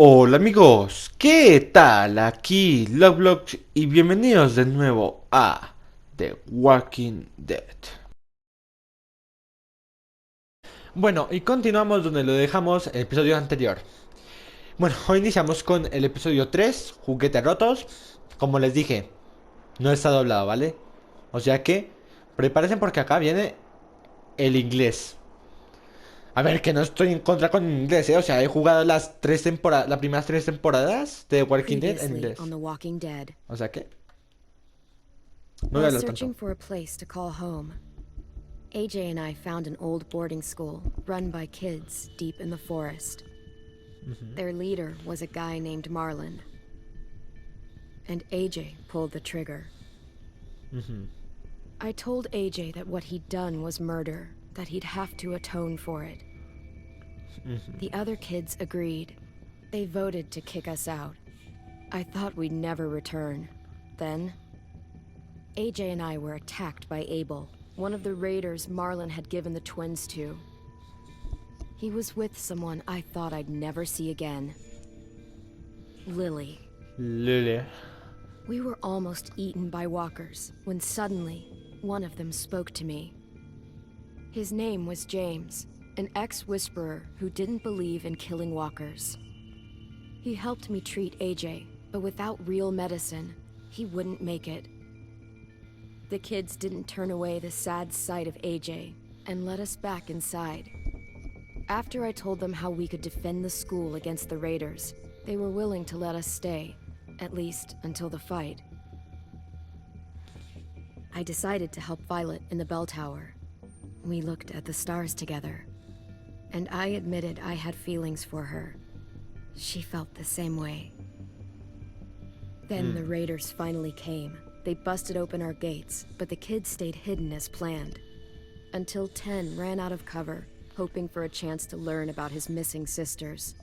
Hola amigos, ¿qué tal? Aquí Loveblogs y bienvenidos de nuevo a The Walking Dead. Bueno, y continuamos donde lo dejamos el episodio anterior. Bueno, hoy iniciamos con el episodio 3, juguetes rotos. Como les dije, no está doblado, ¿vale? O sea que prepárense porque acá viene el inglés. A ver, que no estoy en contra con inglés, ¿eh? O sea, he jugado las primeras 3 temporadas de Walking Dead en Previously on inglés. The Walking Dead. O sea que no voy a While hablar searching tanto. for a place to call home, AJ and I found an old boarding school run by kids deep in the forest. Their leader was a guy named Marlin. And AJ pulled the trigger. I told AJ that what he'd done was murder, that he'd have to atone for it. The other kids agreed. They voted to kick us out. I thought we'd never return. Then, AJ and I were attacked by Abel, one of the raiders Marlin had given the twins to. He was with someone I thought I'd never see again. Lily. Lily. We were almost eaten by walkers when suddenly one of them spoke to me. His name was James, an ex-whisperer who didn't believe in killing walkers. He helped me treat AJ, but without real medicine, he wouldn't make it. The kids didn't turn away the sad sight of AJ and let us back inside. After I told them how we could defend the school against the raiders, they were willing to let us stay, at least until the fight. I decided to help Violet in the bell tower. We looked at the stars together, and I admitted I had feelings for her. She felt the same way. Then the raiders finally came. They busted open our gates, but the kids stayed hidden as planned. Until 10 ran out of cover, hoping for a chance to learn about his missing sisters.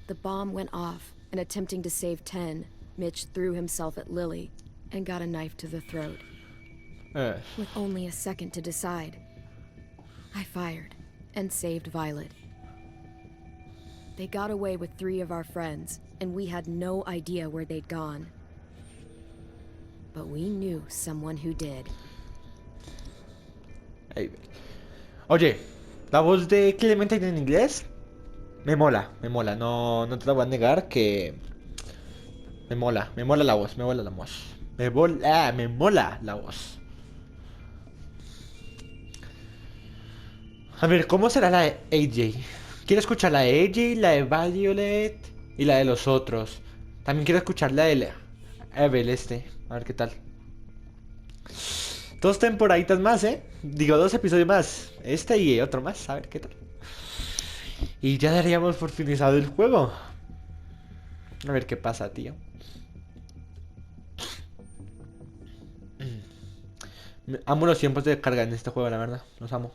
The bomb went off, and attempting to save 10, Mitch threw himself at Lily and got a knife to the throat. With only a second to decide, I fired and saved Violet. They got away with 3 of our friends, and we had no idea where they'd gone. But we knew someone who did. Ahí. Oye, la voz de Clementine en inglés me mola, me mola. No, no te la voy a negar que me mola la voz, me mola la voz. Me mola la voz. A ver, ¿cómo será la de AJ? Quiero escuchar la de AJ, la de Violet y la de los otros. También quiero escuchar la de Evel A ver qué tal. 2 temporaditas más, ¿eh? Digo, 2 episodios más. Este y otro más, a ver qué tal. Y ya daríamos por finalizado el juego. A ver qué pasa, tío. Amo los tiempos de carga en este juego, la verdad. Los amo.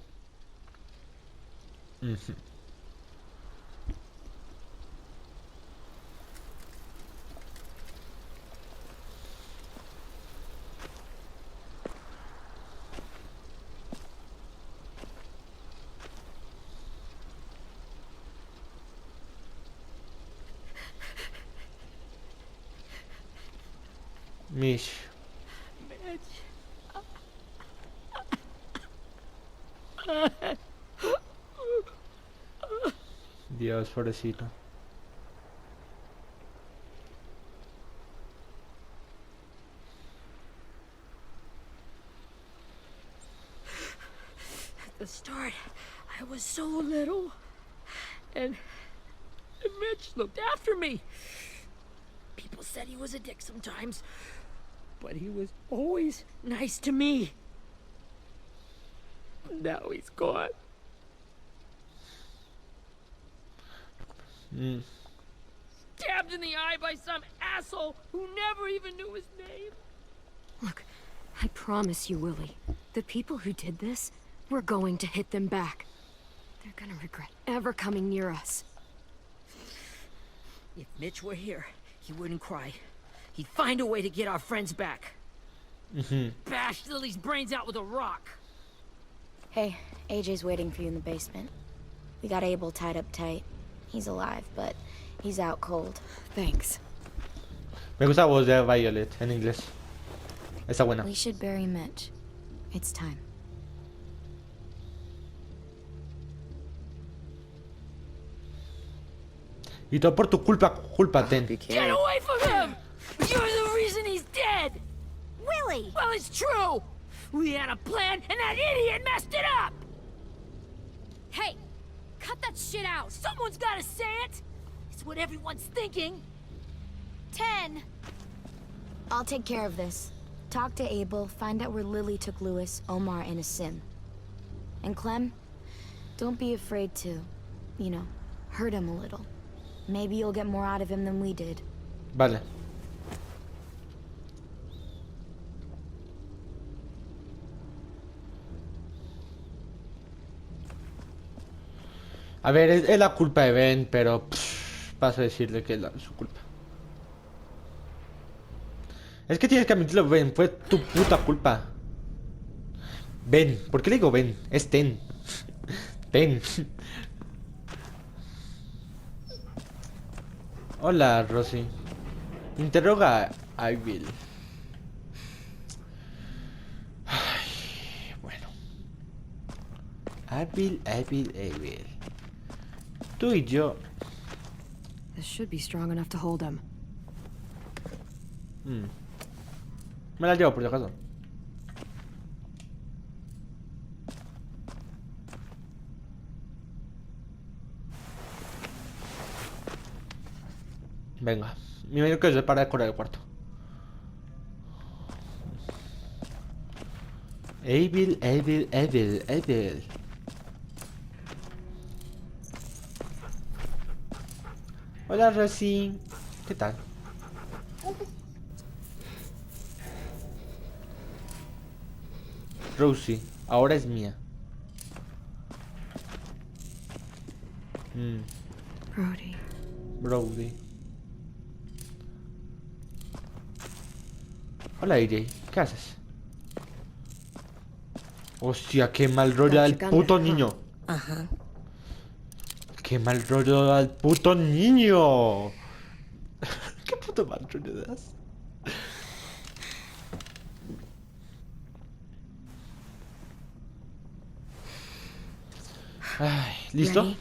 Mish. Dios, pobrecito. At the start, I was so little, and Mitch looked after me. People said he was a dick sometimes, but he was always nice to me. Now he's gone. Stabbed in the eye by some asshole who never even knew his name. Look, I promise you, Willie, the people who did this, we're going to hit them back. They're gonna regret ever coming near us. If Mitch were here, he wouldn't cry. He'd find a way to get our friends back. Bash Lily's brains out with a rock. Hey, AJ's waiting for you in the basement. We got Abel tied up tight. He's alive, but he's out cold. Thanks. Me gusta la voz de Violet en inglés. Está buena. We should bury Mitch. It's time. Y todo por tu culpa, Ten. Get away from him! You're the reason he's dead! Willie! Well, it's true! We had a plan, and that idiot messed it up! Hey! Cut that shit out! Someone's gotta say it! It's what everyone's thinking. 10! I'll take care of this. Talk to Abel, find out where Lily took Lewis, Omar, and a sim. And Clem, don't be afraid to, you know, hurt him a little. Maybe you'll get more out of him than we did. Vale. A ver, es la culpa de Ben, pero paso a decirle que es su culpa. Es que tienes que admitirlo, Ben, fue tu puta culpa. Ben, ¿por qué le digo Ben? Es Ten. Ten. Hola, Rosy. Interroga a Bill. Ay, bueno. Bill. Tú y yo. This should be strong enough to hold him. Me la llevo por si acaso. Venga, me imagino que se para de correr el cuarto. Evil. Hola, Rosy. ¿Qué tal? Rosie, ahora es mía. Brody. Hola, AJ. ¿Qué haces? Hostia, qué mal rollo al puto niño. Ajá. Qué mal rollo al puto niño. Qué puto mal rollo das. Ay, ¿listo? Ready?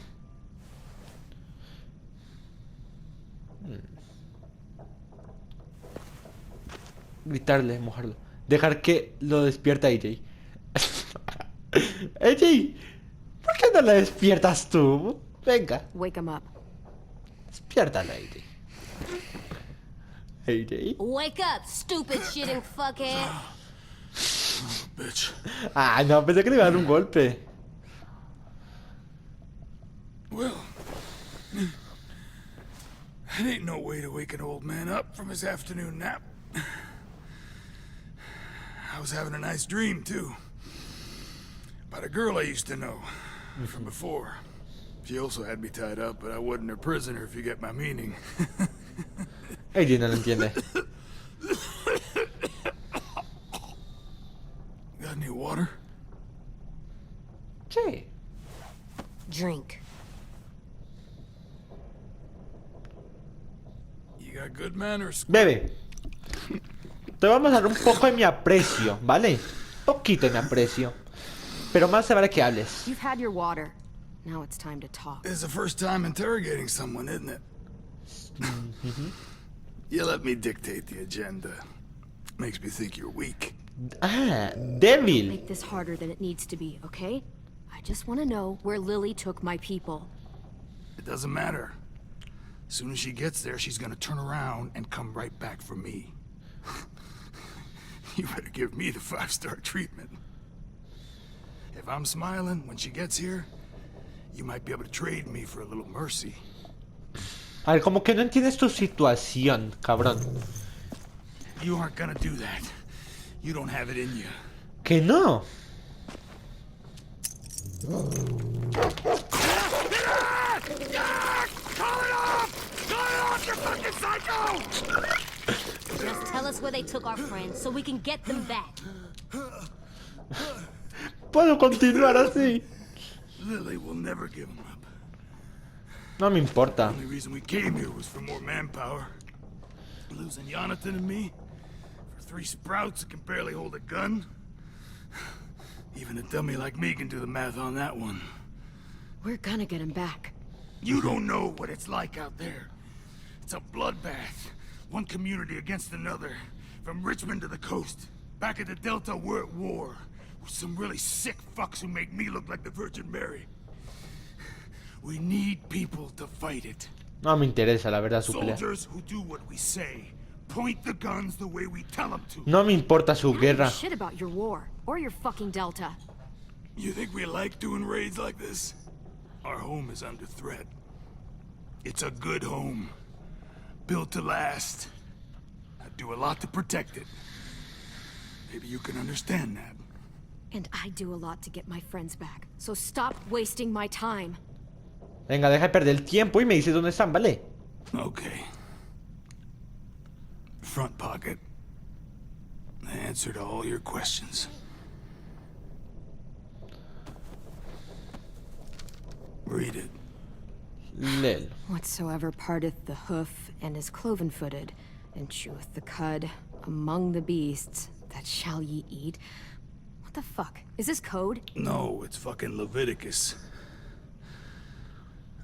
Gritarle, mojarlo. Dejar que lo despierta AJ. AJ, ¿por qué no la despiertas tú? Venga, Wake him up. despiértala, AJ. AJ. Wake up, stupid shitting fuckhead. Bitch. Ah, no, pensé que le iba a dar un golpe. Well, it ain't no way to wake an old man up from his afternoon nap. I was having a nice dream, too. About a girl I used to know from before. She also had me tied up, but I wasn't her prisoner, if you get my meaning. AJ no lo entiende. Got any water? Sí. Drink. You got good manners. Bebe. Te vamos a dar un poco de mi aprecio, ¿vale? Poquito de mi aprecio. Pero más se vale que hables. You've had your water. Now it's time to talk. It's the first time interrogating someone, isn't it? You let me dictate the agenda. Makes me think you're weak. Ah, débil. Make this harder than it needs to be, okay? I just want to know where Lily took my people. It doesn't matter. As soon as she gets there, she's gonna turn around and come right back for me. You better give me the 5-star treatment. If I'm smiling when she gets here, you might be able to trade me for a little mercy. A ver, como que no entiendes tu situación, cabrón. You aren't gonna do that. You don't have it in you. Que no. Call it off, you fucking psycho! Just tell us where they took our friends so we can get them back. Puedo continuar así. Lily will never give him up. No me The importa. only reason we came here was for more manpower. Losing Jonathan and me for 3 sprouts that can barely hold a gun. Even a dummy like me can do the math on that one. We're gonna get him back. You don't know what it's like out there. It's a bloodbath. One community against another. From Richmond to the coast. Back at the Delta, we're at war. With some really sick fucks who make me look like the Virgin Mary. We need people to fight it. No me interesa, la verdad, su pelea. Soldiers who do what we say. Point the guns the way we tell them to. No me importa su I don't give a guerra. shit about your war or your fucking Delta. You think we like doing raids like this? Our home is under threat. It's a good home. Built to last. I do a lot to protect it. Maybe you can understand that. And I do a lot to get my friends back. So stop wasting my time. Venga, deja de perder el tiempo y me dices dónde están, ¿vale? Okay. Front pocket. The answer to all your questions. Read it. Lel. Whatsoever parteth the hoof and is cloven-footed, and cheweth the cud among the beasts, that shall ye eat. What the fuck? Is this code? No, it's fucking Leviticus.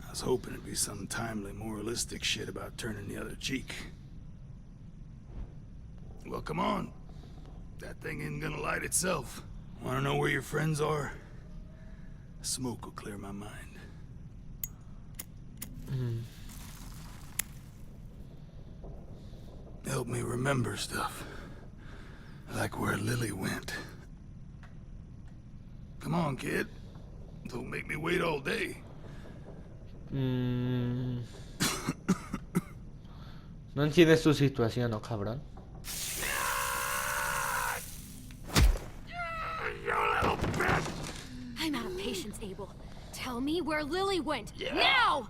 I was hoping it'd be some timely, moralistic shit about turning the other cheek. Well, come on. That thing ain't gonna light itself. Wanna know where your friends are? Smoke will clear my mind. Help me remember stuff. Like where Lily went. Come on, kid. Don't make me wait all day. No entiendes tu situación, ¿no, cabrón? I'm out of patience, Abel. Tell me where Lily went. Now!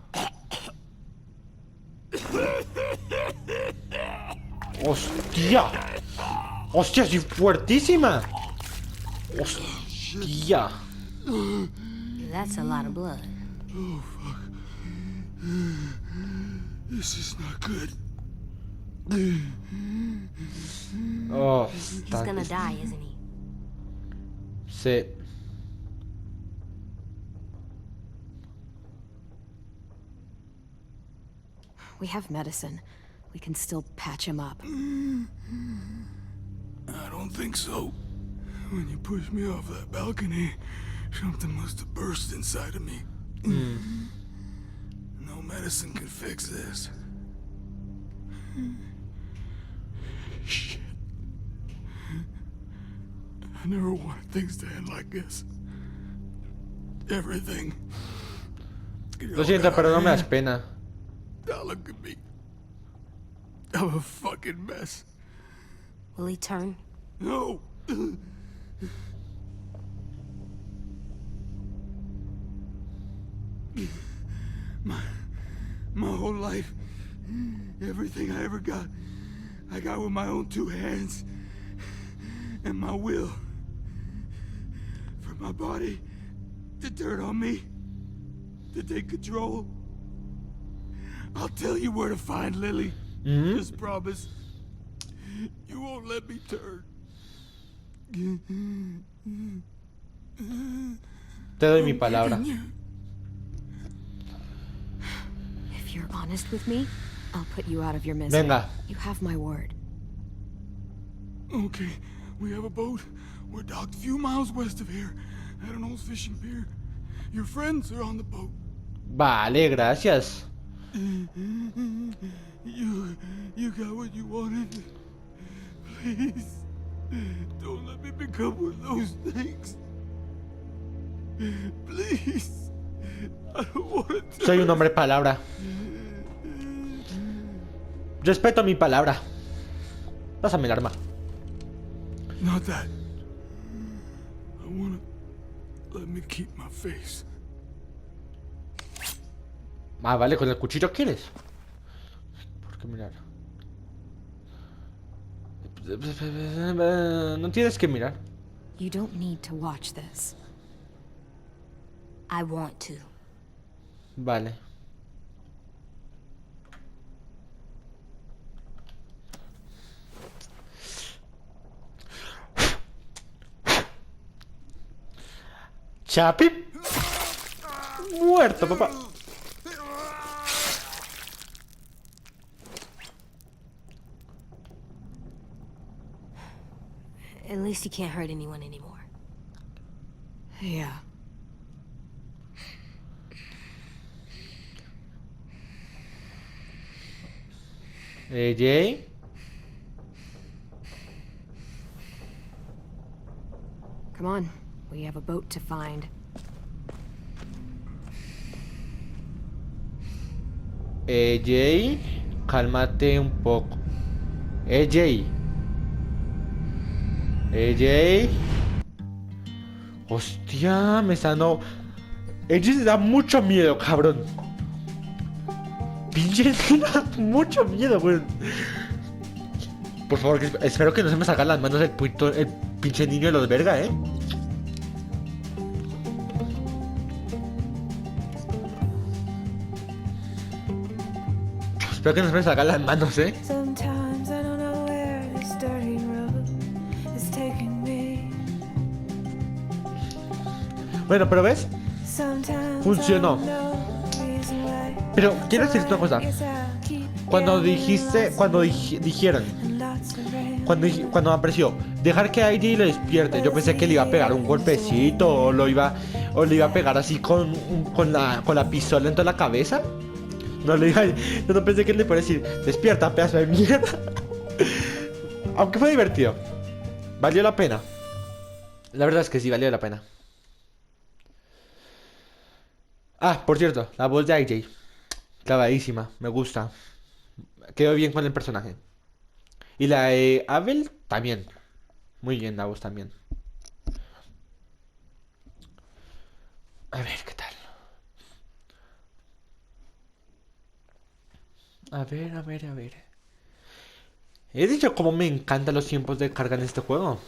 ¡Hostia! ¡Hostia, soy fuertísima! ¡Hostia! That's a lot of blood. Oh, fuck. This is not good. Oh, He's está... gonna die, isn't he? Sí. We have medicine. We can still patch him up. I don't think so. When you pushed me off that balcony, something must have burst inside of me. No medicine can fix this. Shit. I never wanted things to end like this. Everything. Lo siento, pero no me das pena. Now look at me. I'm a fucking mess. Will he turn? No. My whole life, everything I ever got, I got with my own 2 hands and my will. For my body to turn on me, to take control. I'll tell you where to find Lily. Just promise you won't let me turn. Te doy mi palabra. If you're honest with me, I'll put you out of your misery. Venga. You have my word. Okay, we have a boat. We're docked a few miles west of here at an old fishing pier. Your friends are on the boat. Vale, gracias. You got what you wanted. Please, don't let me become one of those things. Please, I don't want to. Soy un hombre palabra. Respeto mi palabra. Pásame el arma. Not that. I wanna let me keep my face. Ah, vale, con el cuchillo quieres. ¿Por qué mirar? No tienes que mirar. You don't need to watch this. I want to. Vale. Chapi. Muerto, papá. At least he can't hurt anyone anymore. Yeah. Jay. Come on. We have a boat to find. Jay, cálmate un poco. Jay. Jay. Hostia, me sanó. Jay se da mucho miedo, cabrón. Pinche da mucho miedo, güey. Por favor, espero que no se me salgan las manos el pinche niño de los verga, Espero que no se me salgan las manos, Sometimes I don't know where this dirty road is taking me. Bueno, pero ¿ves? Sometimes Funcionó. I don't know reason why. Pero quiero decirte una cosa. Guess I'll keep Cuando getting dijiste, lost cuando dijeron, and lots of rain. cuando me apareció, dejar que AJ lo despierte, yo pensé que le iba a pegar un golpecito o le iba a pegar así con la pistola en toda la cabeza. No le iba, yo no pensé que le fuera a decir, despierta, pedazo de mierda. Aunque fue divertido. Valió la pena. La verdad es que sí, valió la pena. Ah, por cierto, la voz de AJ. Clavadísima, me gusta. Quedó bien con el personaje. Y la de Abel también. Muy bien, la voz también. A ver, ¿qué tal? A ver. He dicho cómo me encantan los tiempos de carga en este juego.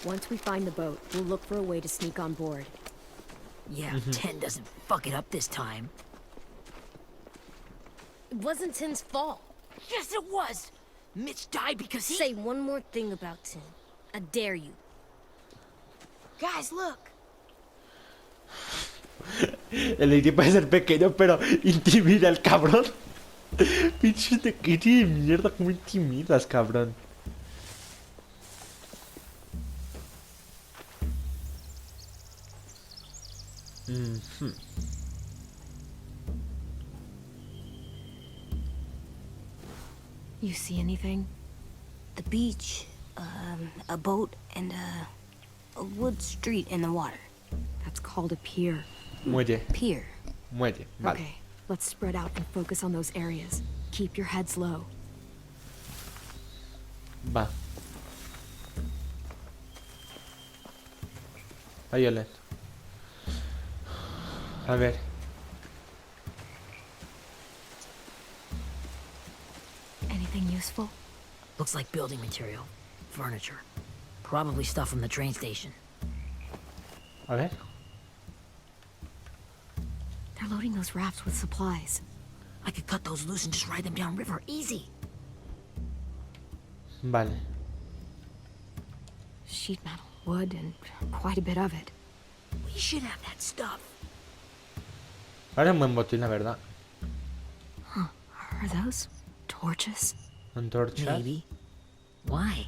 Once we find the boat, we'll look for a way to sneak on board. Yeah, if 10 doesn't fuck it up this time. It wasn't Tim's fault. Yes, it was! Mitch died because he... Say one more thing about Tim. I dare you. Guys, look. El AJ puede ser pequeño, pero intimida al cabrón. Pinche de mierda, cómo intimidas, cabrón. You see anything? The beach, a boat, and a wood street in the water. That's called a pier. Muelle, Pier. muelle, vale. Okay, let's spread out and focus on those areas. Keep your heads low. Va. Violet. A ver. Anything useful? Looks like building material. Furniture. Probably stuff from the train station. A ver. They're loading those rafts with supplies. I could cut those loose and just ride them downriver. Easy. Vale. Sheet metal, wood, and quite a bit of it. We should have that stuff. Ahora es un buen botín, la verdad. Are those torches? Antorchas. Maybe. Why?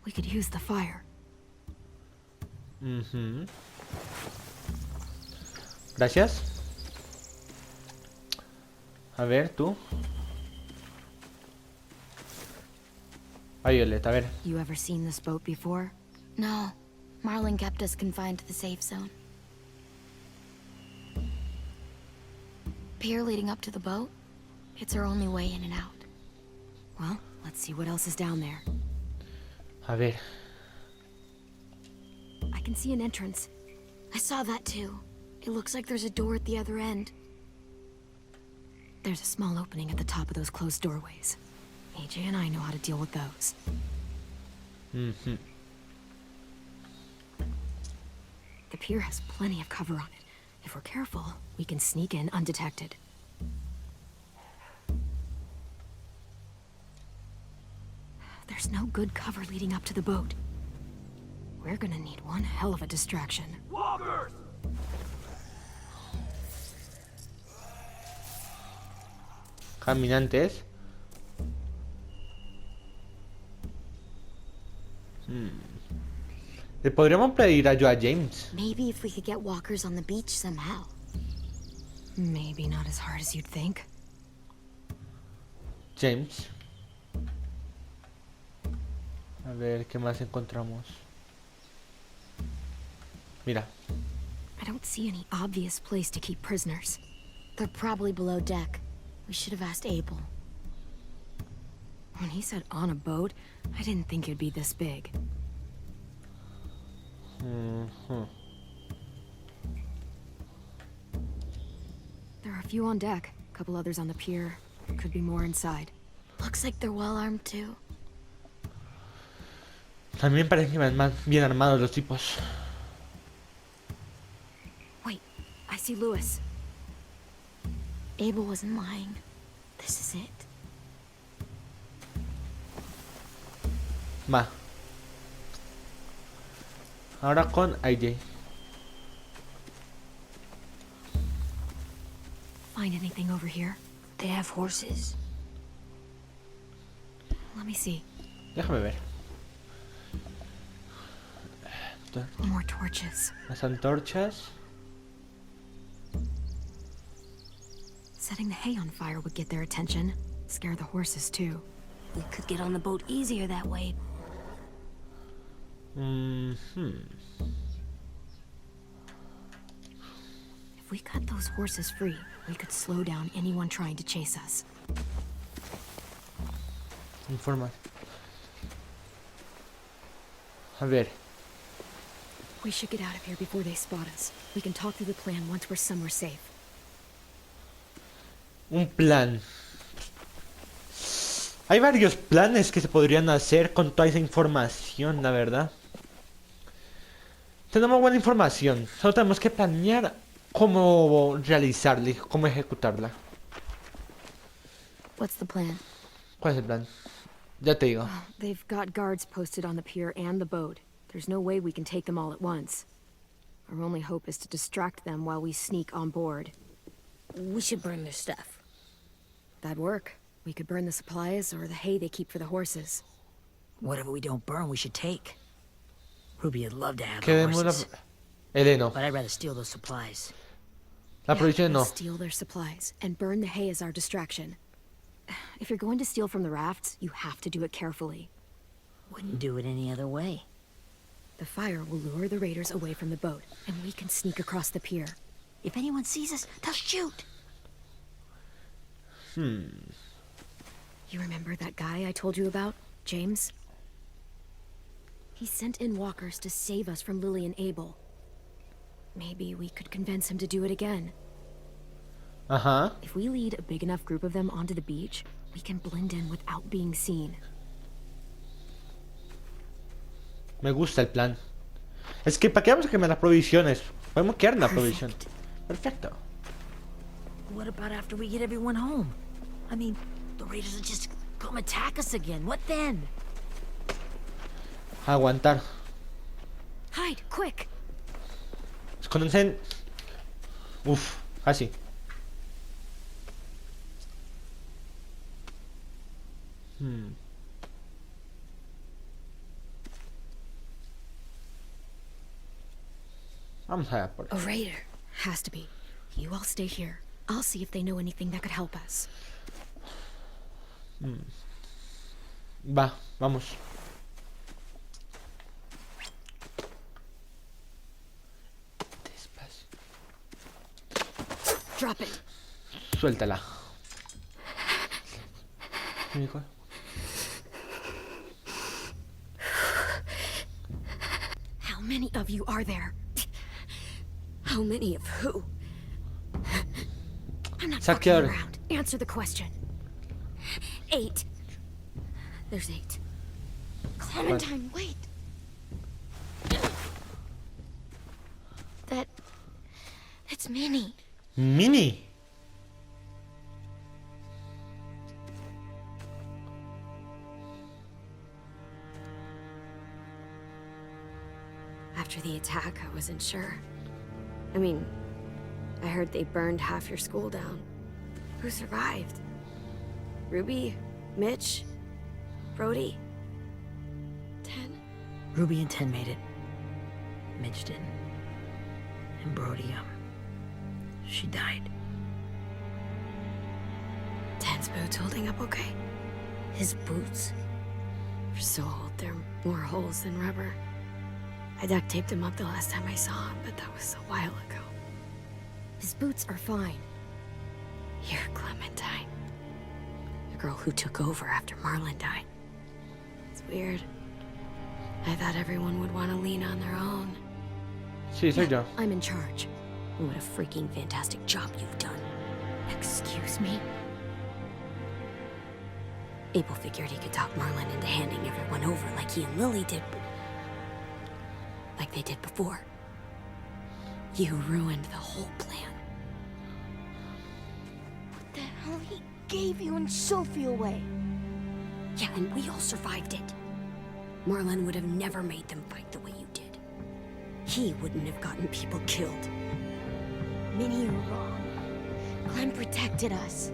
We could use the fire. Gracias. A ver, tú. Violet, a ver. You ever seen this boat before? No, Marlin kept us confined to the safe zone. Pier leading up to the boat? It's our only way in and out. Well, let's see what else is down there. A ver. I can see an entrance. I saw that too. It looks like there's a door at the other end. There's a small opening at the top of those closed doorways. AJ and I know how to deal with those. The pier has plenty of cover on it. If we're careful, we can sneak in undetected. There's no good cover leading up to the boat. We're gonna need one hell of a distraction. Walkers! Caminantes. Le podríamos pedir ayuda a James. Maybe if we could get walkers on the beach somehow. Maybe not as hard as you'd think. James. A ver, ¿qué más encontramos? Mira. I don't see any obvious place to keep prisoners. They're probably below deck. We should have asked Abel. When he said on a boat, I didn't think it'd be this big. There are a few on deck, a couple others on the pier. Could be more inside. Looks like they're well armed too. También parecen que van bien armados los tipos. Wait, I see Lewis. Abel wasn't lying. This is it. Va. Ahora con AJ. Find anything over here? They have horses. Let me see. Déjame ver. More torches. Las antorchas. Setting the hay on fire would get their attention. Scare the horses too. We could get on the boat easier that way. If we cut those horses free, we could slow down anyone trying to chase us. Informa. A ver. We should get out of here before they spot us. We can talk through the plan once we're somewhere safe. Un plan. Hay varios planes que se podrían hacer con toda esa información, la verdad. Tenemos buena información. Solo tenemos que planear cómo realizarla y cómo ejecutarla. What's the plan? ¿Cuál es el plan? Ya te digo. They've got guards posted on the pier and the boat. There's no way we can take them all at once. Our only hope is to distract them while we sneak on board. We should burn their stuff. That'd work. We could burn the supplies or the hay they keep for the horses. Whatever we don't burn, we should take. Ruby would love to have the Quedemos horses, Eleno. but I'd rather steal those supplies. La provisión we'll no. steal their supplies and burn the hay as our distraction. If you're going to steal from the rafts, you have to do it carefully. Wouldn't do it any other way. The fire will lure the raiders away from the boat, and we can sneak across the pier. If anyone sees us, they'll shoot. You remember that guy I told you about, James? He sent in walkers to save us from Lily and Abel. Maybe we could convince him to do it again. Ajá. If we lead a big enough group of them onto the beach, we can blend in without being seen. Me gusta el plan. Es que ¿para qué vamos a quemar las provisiones? Podemos quedar en la provisión. Perfecto. What about after we get everyone home? I mean, the raiders will just come attack us again. What then? Aguantar. Hide, quick! Escóndense en... Uf, casi. Vamos a ver por A raider. Has to be. You all stay here. I'll see if they know anything that could help us. Va, vamos. Despacio. Drop it. Suéltala. Hijo. How many of you are there? How many of who? I'm not fucking Saqueador. around. Answer the question. 8. There's 8. Clementine, wait. It's Minnie. Mini. After the attack, I wasn't sure. I mean, I heard they burned half your school down. Who survived? Ruby? Mitch? Brody? 10? Ruby and 10 made it. Mitch didn't. And Brody, she died. 10's boots holding up okay? His boots? They're so old, there are more holes than rubber. I duct taped him up the last time I saw him, but that was a while ago. His boots are fine. You're Clementine. The girl who took over after Marlon died. It's weird. I thought everyone would want to lean on their own. Sí, soy yo. I'm in charge. And what a freaking fantastic job you've done. Excuse me? Abel figured he could talk Marlon into handing everyone over like he and Lily did, but like they did before. You ruined the whole plan. What the hell? He gave you and Sophie away. Yeah, and we all survived it. Marlon would have never made them fight the way you did. He wouldn't have gotten people killed. Minnie, you're wrong. Clem protected us.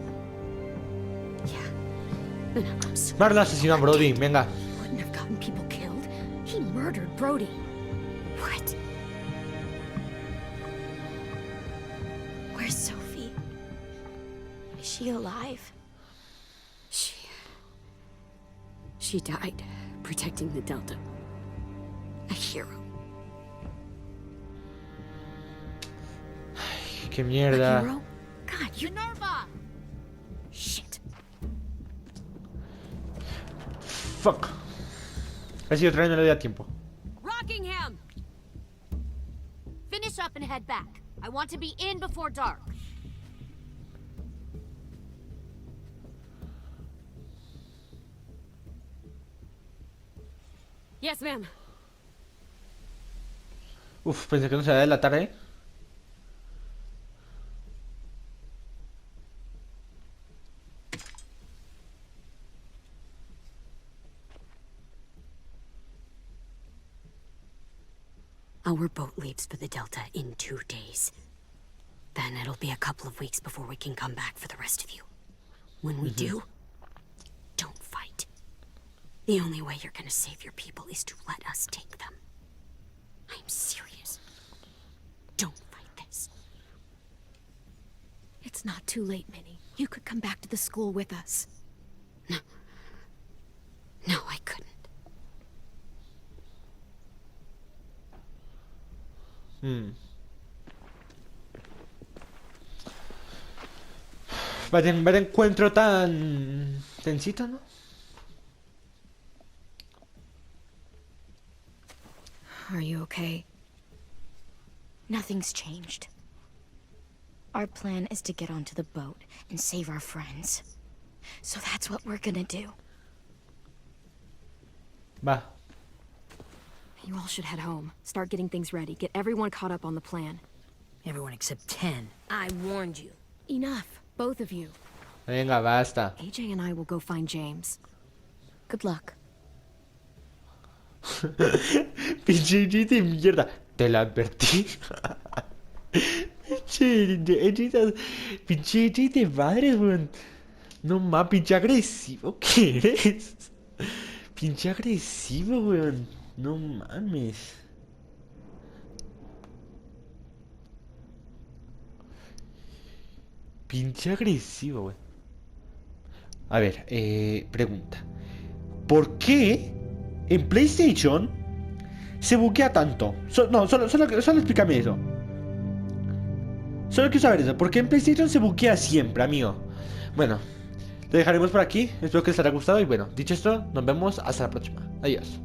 Yeah. And I'm sorry. Marlon asesinó a Brody, venga. He wouldn't have gotten people killed. He murdered Brody. What? Where's Sophie? Is she alive? She died protecting the Delta. A hero. Qué A mierda. hero? God, you Nerva! Shit. Fuck. Casi otra vez no le da tiempo. Rockingham! Finish up and head back. I want to be in before dark. Yes, ma'am. Uf, pensé que no se iba a delatar, ¿eh? Our boat leaves for the Delta in 2 days. Then it'll be a couple of weeks before we can come back for the rest of you. When we do, don't fight. The only way you're gonna save your people is to let us take them. I'm serious. Don't fight this. It's not too late, Minnie. You could come back to the school with us. No. No, I couldn't. Vaya encuentro tan tensito, ¿no? Are you okay? Nothing's changed. Our plan is to get onto the boat and save our friends. So that's what we're gonna do. Va. You all should head home. Start getting things ready. Get everyone caught up on the plan. Everyone except 10. I warned you. Enough. Both of you. Venga, basta. AJ and I will go find James. Good luck. Pinche G de mierda. Te lo advertí. Pinche G de madre, weón. No más, pinche agresivo que eres. Pinche agresivo, weón. No mames. Pinche agresivo, weón. A ver, pregunta. ¿Por qué en PlayStation se buguea tanto? Solo explícame eso. Solo quiero saber eso. ¿Por qué en PlayStation se buguea siempre, amigo? Bueno, lo dejaremos por aquí. Espero que les haya gustado. Y bueno, dicho esto, nos vemos hasta la próxima. Adiós.